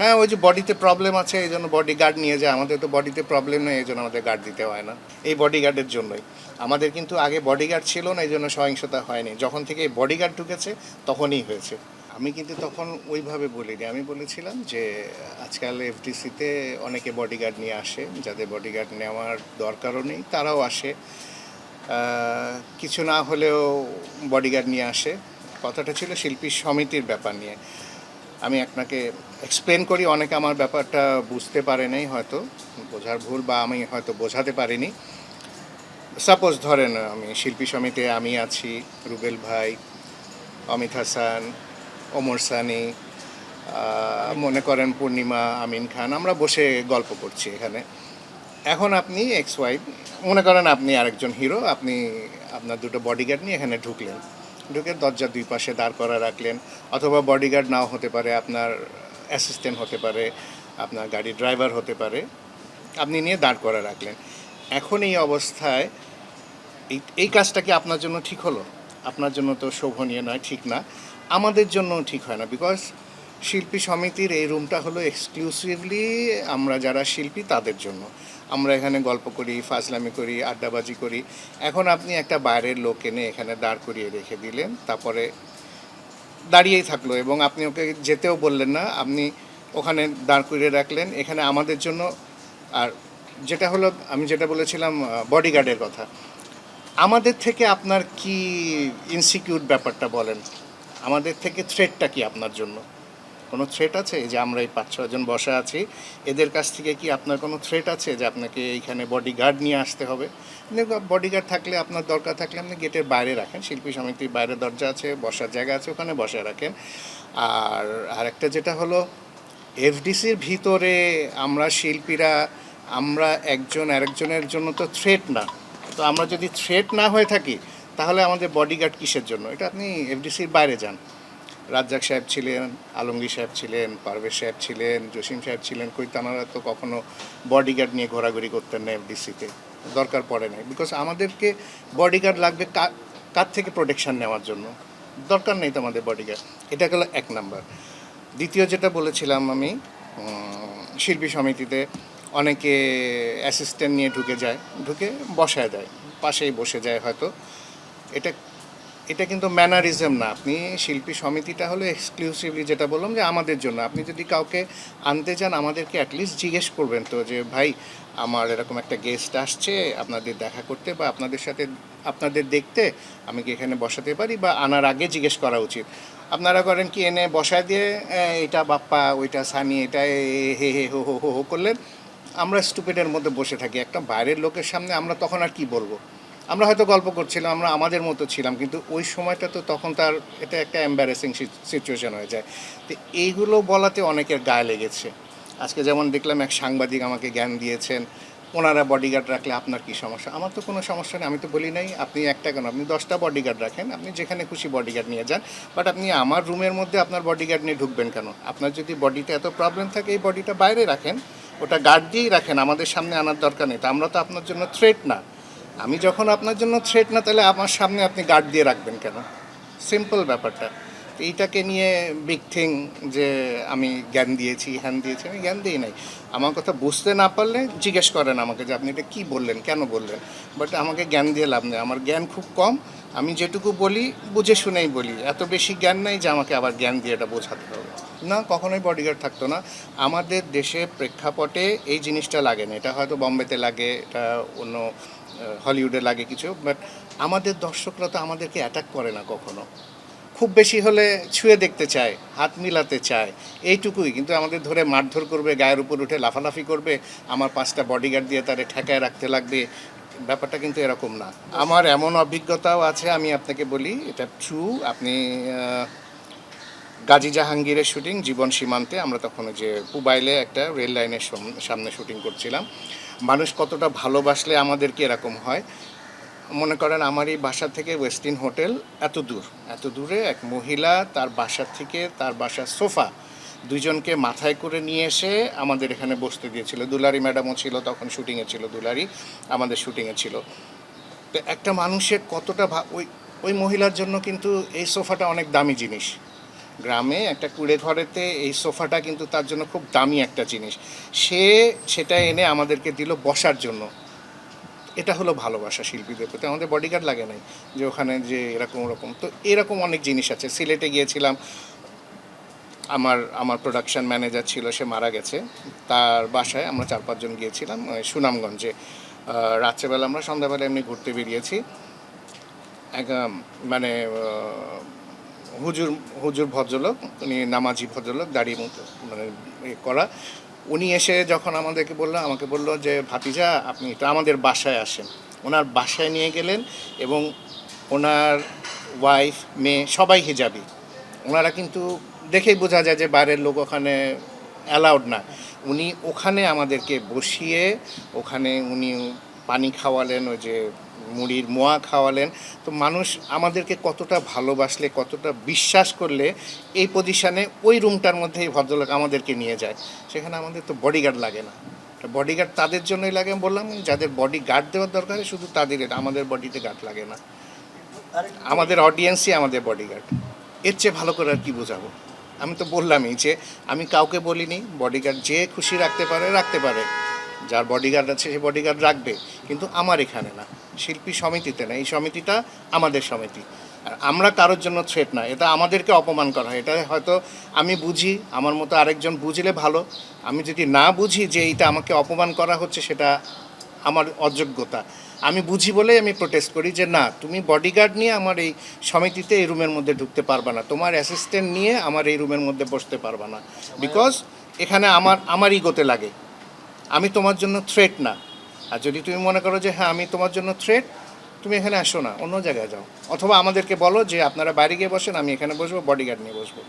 হ্যাঁ, ওই যে বডিতে প্রবলেম আছে এই জন্য বডি গার্ড নিয়ে যায়। আমাদের তো বডিতে প্রবলেম নেই, এই জন্য আমাদের গার্ড দিতে হয় না। এই বডিগার্ডের জন্যই আমাদের কিন্তু আগে বডিগার্ড ছিল না, এই জন্য সহিংসতা হয়নি। যখন থেকে এই বডিগার্ড ঢুকেছে তখনই হয়েছে। আমি কিন্তু তখন ওইভাবে বলিনি, আমি বলেছিলাম যে আজকাল এফডিসিতে অনেকে বডিগার্ড নিয়ে আসে, যাদের বডিগার্ড নেওয়ার দরকারও নেই তারাও আসে। কিছু না হলেও বডিগার্ড নিয়ে আসে। কথাটা ছিল শিল্পী সমিতির ব্যাপার নিয়ে। আমি আপনাকে এক্সপ্লেন করি, অনেকে আমার ব্যাপারটা বুঝতে পারে নাই, হয়তো বোঝার ভুল বা আমি হয়তো বোঝাতে পারিনি। সাপোজ ধরেন আমি শিল্পী সমিতিতে আমি আছি, রুবেল ভাই, অমিত হাসান, ওমর সানি, মনে করেন পূর্ণিমা, আমিন খান, আমরা বসে গল্প করছি এখানে। এখন আপনি এক্স ওয়াই, মনে করেন আপনি আরেকজন হিরো, আপনি আপনার দুটো বডিগার্ড নিয়ে এখানে ঢুকলেন, ঢুকে দরজার দুই পাশে দাঁড় করা রাখলেন। অথবা বডিগার্ড নাও হতে পারে, আপনার অ্যাসিস্ট্যান্ট হতে পারে, আপনার গাড়ির ড্রাইভার হতে পারে, আপনি নিয়ে দাঁড় করা রাখলেন। এখন এই অবস্থায় এই কাজটা কি আপনার জন্য ঠিক হলো? আপনার জন্য তো শোভনীয় নয়, ঠিক না। আমাদের জন্য ঠিক হয় না, বিকজ শিল্পী সমিতির এই রুমটা হলো এক্সক্লুসিভলি আমরা যারা শিল্পী তাদের জন্য। আমরা এখানে গল্প করি, ফাজলামি করি, আড্ডাবাজি করি। এখন আপনি একটা বাইরের লোক এনে এখানে দাঁড় করিয়ে রেখে দিলেন, তারপরে দাঁড়িয়েই থাকলো এবং আপনি ওকে যেতেও বললেন না, আপনি ওখানে দাঁড় করিয়ে রাখলেন এখানে আমাদের জন্য। আর যেটা হলো, আমি যেটা বলেছিলাম বডিগার্ডের কথা, আমাদের থেকে আপনার কি ইনসিকিউর ব্যাপারটা বলেন। আমাদের থেকে থ্রেটটা কি আপনার জন্য? কোনো থ্রেট আছে? এই যে আমরা এই 5-6 জন বসা আছি, এদের কাছ থেকে কি আপনার কোনো থ্রেট আছে যে আপনাকে এইখানে বডিগার্ড নিয়ে আসতে হবে? বডিগার্ড থাকলে, আপনার দরকার থাকলে আপনি গেটের বাইরে রাখেন, শিল্পী সমিতির বাইরে দরজা আছে, বসার জায়গা আছে, ওখানে বসায় রাখেন। আর আরেকটা যেটা হলো, এফডিসির ভিতরে আমরা শিল্পীরা, আমরা একজন আরেকজনের জন্য তো থ্রেট না। তো আমরা যদি থ্রেট না হয়ে থাকি তাহলে আমাদের বডিগার্ড কিসের জন্য? এটা আপনি এফডিসির বাইরে যান। রাজ্জাক সাহেব ছিলেন, আলমগীর সাহেব ছিলেন, পারভেজ সাহেব ছিলেন, জসিম সাহেব ছিলেন, কই তানারা তো কখনো বডিগার্ড নিয়ে ঘোরাঘুরি করতেন না এফডিসিতে, দরকার পড়ে নাই। বিকজ আমাদেরকে বডিগার্ড লাগবে কার থেকে প্রোটেকশন নেওয়ার জন্য? দরকার নেই তো আমাদের বডিগার্ড। এটা গেল 1 নাম্বার। দ্বিতীয় যেটা বলেছিলাম আমি, শিল্পী সমিতিতে অনেকে অ্যাসিস্ট্যান্ট নিয়ে ঢুকে যায়, ঢুকে বসায় দেয়, পাশেই বসে যায় হয়তো। এটা এটা কিন্তু ম্যানারিজম না। আপনি শিল্পী সমিতিটা হলো এক্সক্লুসিভলি, যেটা বললাম যে আমাদের জন্য। আপনি যদি কাউকে আনতে চান আমাদেরকে অ্যাটলিস্ট জিজ্ঞেস করবেন তো যে ভাই আমার এরকম একটা গেস্ট আসছে আপনাদের দেখা করতে বা আপনাদের সাথে, আপনাদের দেখতে, আমি কি এখানে বসাতে পারি? বা আনার আগে জিজ্ঞেস করা উচিত। আপনারা করেন কি, এনে বসায় দিয়ে এটা বাপ্পা, ওইটা সানি, এটা হে হে হো হো হো হো করলেন। আমরা স্টুপিডের মধ্যে বসে থাকি একটা বাইরের লোকের সামনে, আমরা তখন আর কি বলবো? আমরা হয়তো গল্প করছিলাম, আমরা আমাদের মতো ছিলাম, কিন্তু ওই সময়টা তো তখন তার এটা একটা এম্বারেসিং সিচুয়েশন হয়ে যায়। তো এইগুলো বলাতে অনেকের গায়ে লেগেছে। আজকে যেমন দেখলাম এক সাংবাদিক আমাকে জ্ঞান দিয়েছেন, ওনারা বডিগার্ড রাখলে আপনার কী সমস্যা? আমার তো কোনো সমস্যা নেই, আমি তো বলি নাই আপনি একটা কেন, আপনি 10টা বডিগার্ড রাখেন, আপনি যেখানে খুশি বডিগার্ড নিয়ে যান। বাট আপনি আমার রুমের মধ্যে আপনার বডিগার্ড নিয়ে ঢুকবেন কেন? আপনার যদি বডিতে এত প্রবলেম থাকে এই বডিটা বাইরে রাখেন, ওটা গার্ড দিয়েই রাখেন, আমাদের সামনে আনার দরকার নেই। তো আমরা তো আপনার জন্য থ্রেট না। আমি যখন আপনার জন্য থ্রেট না, তাহলে আমার সামনে আপনি গার্ড দিয়ে রাখবেন কেন? সিম্পল ব্যাপারটা। এইটাকে নিয়ে বিগ থিং যে আমি জ্ঞান দিয়েছি, হ্যান দিয়েছি, আমি জ্ঞান দিই নাই। আমার কথা বুঝতে না পারলে জিজ্ঞেস করেন আমাকে যে আপনি এটা কী বললেন, কেন বললেন। বাট আমাকে জ্ঞান দিয়ে লাভ নেই, আমার জ্ঞান খুব কম। আমি যেটুকু বলি বুঝে শুনেই বলি, এত বেশি জ্ঞান নেই যে আমাকে আবার জ্ঞান দিয়ে এটা বোঝাতে হবে। না, কখনোই বডিগার্ড থাকতো না। আমাদের দেশে প্রেক্ষাপটে এই জিনিসটা লাগে না। এটা হয়তো বম্বেতে লাগে, এটা অন্য হলিউডে লাগে কিছু, বাট আমাদের দর্শকরা তো আমাদেরকে অ্যাটাক করে না কখনো। খুব বেশি হলে ছুঁয়ে দেখতে চায়, হাত মিলাতে চায়, এইটুকুই। কিন্তু আমাদের ধরে মারধর করবে, গায়ের উপর উঠে লাফালাফি করবে, আমার 5টা বডিগার্ড দিয়ে তারে ঠেকায় রাখতে লাগবে, ব্যাপারটা কিন্তু এরকম না। আমার এমন অভিজ্ঞতাও আছে, আমি আপনাকে বলি, এটা ট্রু। আপনি গাজী জাহাঙ্গীরের শুটিং, জীবন সীমান্তে, আমরা তখন যে পুবাইলে একটা রেল লাইনের সামনে শুটিং করছিলাম। মানুষ কতটা ভালোবাসলে আমাদেরকে এরকম হয়। মনে করেন আমার এই বাসা থেকে ওয়েস্টিন হোটেল এত দূর, এত দূরে এক মহিলা তার বাসার থেকে তার বাসার সোফা দুইজনকে মাথায় করে নিয়ে এসে আমাদের এখানে বসতে দিয়েছিল। দুলারি ম্যাডামও ছিল তখন, শুটিংয়ে ছিল দুলারি, আমাদের শুটিংয়ে ছিল। তো একটা মানুষের কতটা ওই ওই মহিলার জন্য কিন্তু এই সোফাটা অনেক দামি জিনিস। গ্রামে একটা কুঁড়ে ঘরেতে এই সোফাটা কিন্তু তার জন্য খুব দামি একটা জিনিস, সে সেটা এনে আমাদেরকে দিল বসার জন্য। এটা হলো ভালোবাসা শিল্পীদের প্রতি। আমাদের বডিগার্ড লাগে নাই যে ওখানে যে এরকম ওরকম। তো এরকম অনেক জিনিস আছে। সিলেটে গিয়েছিলাম, আমার আমার প্রোডাকশন ম্যানেজার ছিল, সে মারা গেছে। তার বাসায় আমরা 4-5 জন গিয়েছিলাম সুনামগঞ্জে। রাত্রেবেলা আমরা সন্ধ্যাবেলা এমনি ঘুরতে বেরিয়েছি। এক মানে হুজুর হুজুর ভদ্রলোক, উনি নামাজি ভদ্রলোক, দাড়ি মতো মানে করা। উনি এসে যখন আমাদেরকে বললো, আমাকে বললো যে ভাতিজা আপনি তো আমাদের বাসায় আসেন। ওনার বাসায় নিয়ে গেলেন এবং ওনার ওয়াইফ মেয়ে সবাই হিজাবি। ওনারা কিন্তু দেখেই বোঝা যায় যে বাইরের লোক ওখানে অ্যালাউড না। উনি ওখানে আমাদেরকে বসিয়ে ওখানে উনি পানি খাওয়ালেন, ওই যে মুড়ির মোয়া খাওয়ালেন। তো মানুষ আমাদেরকে কতটা ভালোবাসলে, কতটা বিশ্বাস করলে এই পজিশানে ওই রুমটার মধ্যে এই ভদ্রলোক আমাদেরকে নিয়ে যায়। সেখানে আমাদের তো বডিগার্ড লাগে না। বডিগার্ড তাদের জন্যই লাগে, বললাম যাদের বডি গার্ড দেওয়ার দরকার শুধু তাদের, আমাদের বডিতে গার্ড লাগে না। আমাদের অডিয়েন্সই আমাদের বডিগার্ড। এর চেয়ে ভালো করে আর কি বোঝাবো? আমি তো বললামই যে আমি কাউকে বলিনি, বডিগার্ড যে খুশি রাখতে পারে রাখতে পারে, যার বডিগার্ড আছে সে বডিগার্ড রাখবে, কিন্তু আমার এখানে না, শিল্পী সমিতিতে না। এই সমিতিটা আমাদের সমিতি, আর আমরা কারোর জন্য থ্রেট না। এটা আমাদেরকে অপমান করা হয়, এটা হয়তো আমি বুঝি, আমার মতো আরেকজন বুঝলে ভালো। আমি যদি না বুঝি যে এইটা আমাকে অপমান করা হচ্ছে, সেটা আমার অযোগ্যতা। আমি বুঝি বলেই আমি প্রোটেস্ট করি যে না, তুমি বডিগার্ড নিয়ে আমার এই সমিতিতে এই রুমের মধ্যে ঢুকতে পারবে না, তোমার অ্যাসিস্ট্যান্ট নিয়ে আমার এই রুমের মধ্যে বসতে পারবে না, বিকজ এখানে আমার ইগোতে লাগে। আমি তোমার জন্য থ্রেট না। আর যদি তুমি মনে করো যে হ্যাঁ আমি তোমার জন্য থ্রেট, তুমি এখানে আসো না, অন্য জায়গায় যাও, অথবা আমাদেরকে বলো যে আপনারা বাইরে গিয়ে বসেন, আমি এখানে বসবো, বডিগার্ড নিয়ে বসবো।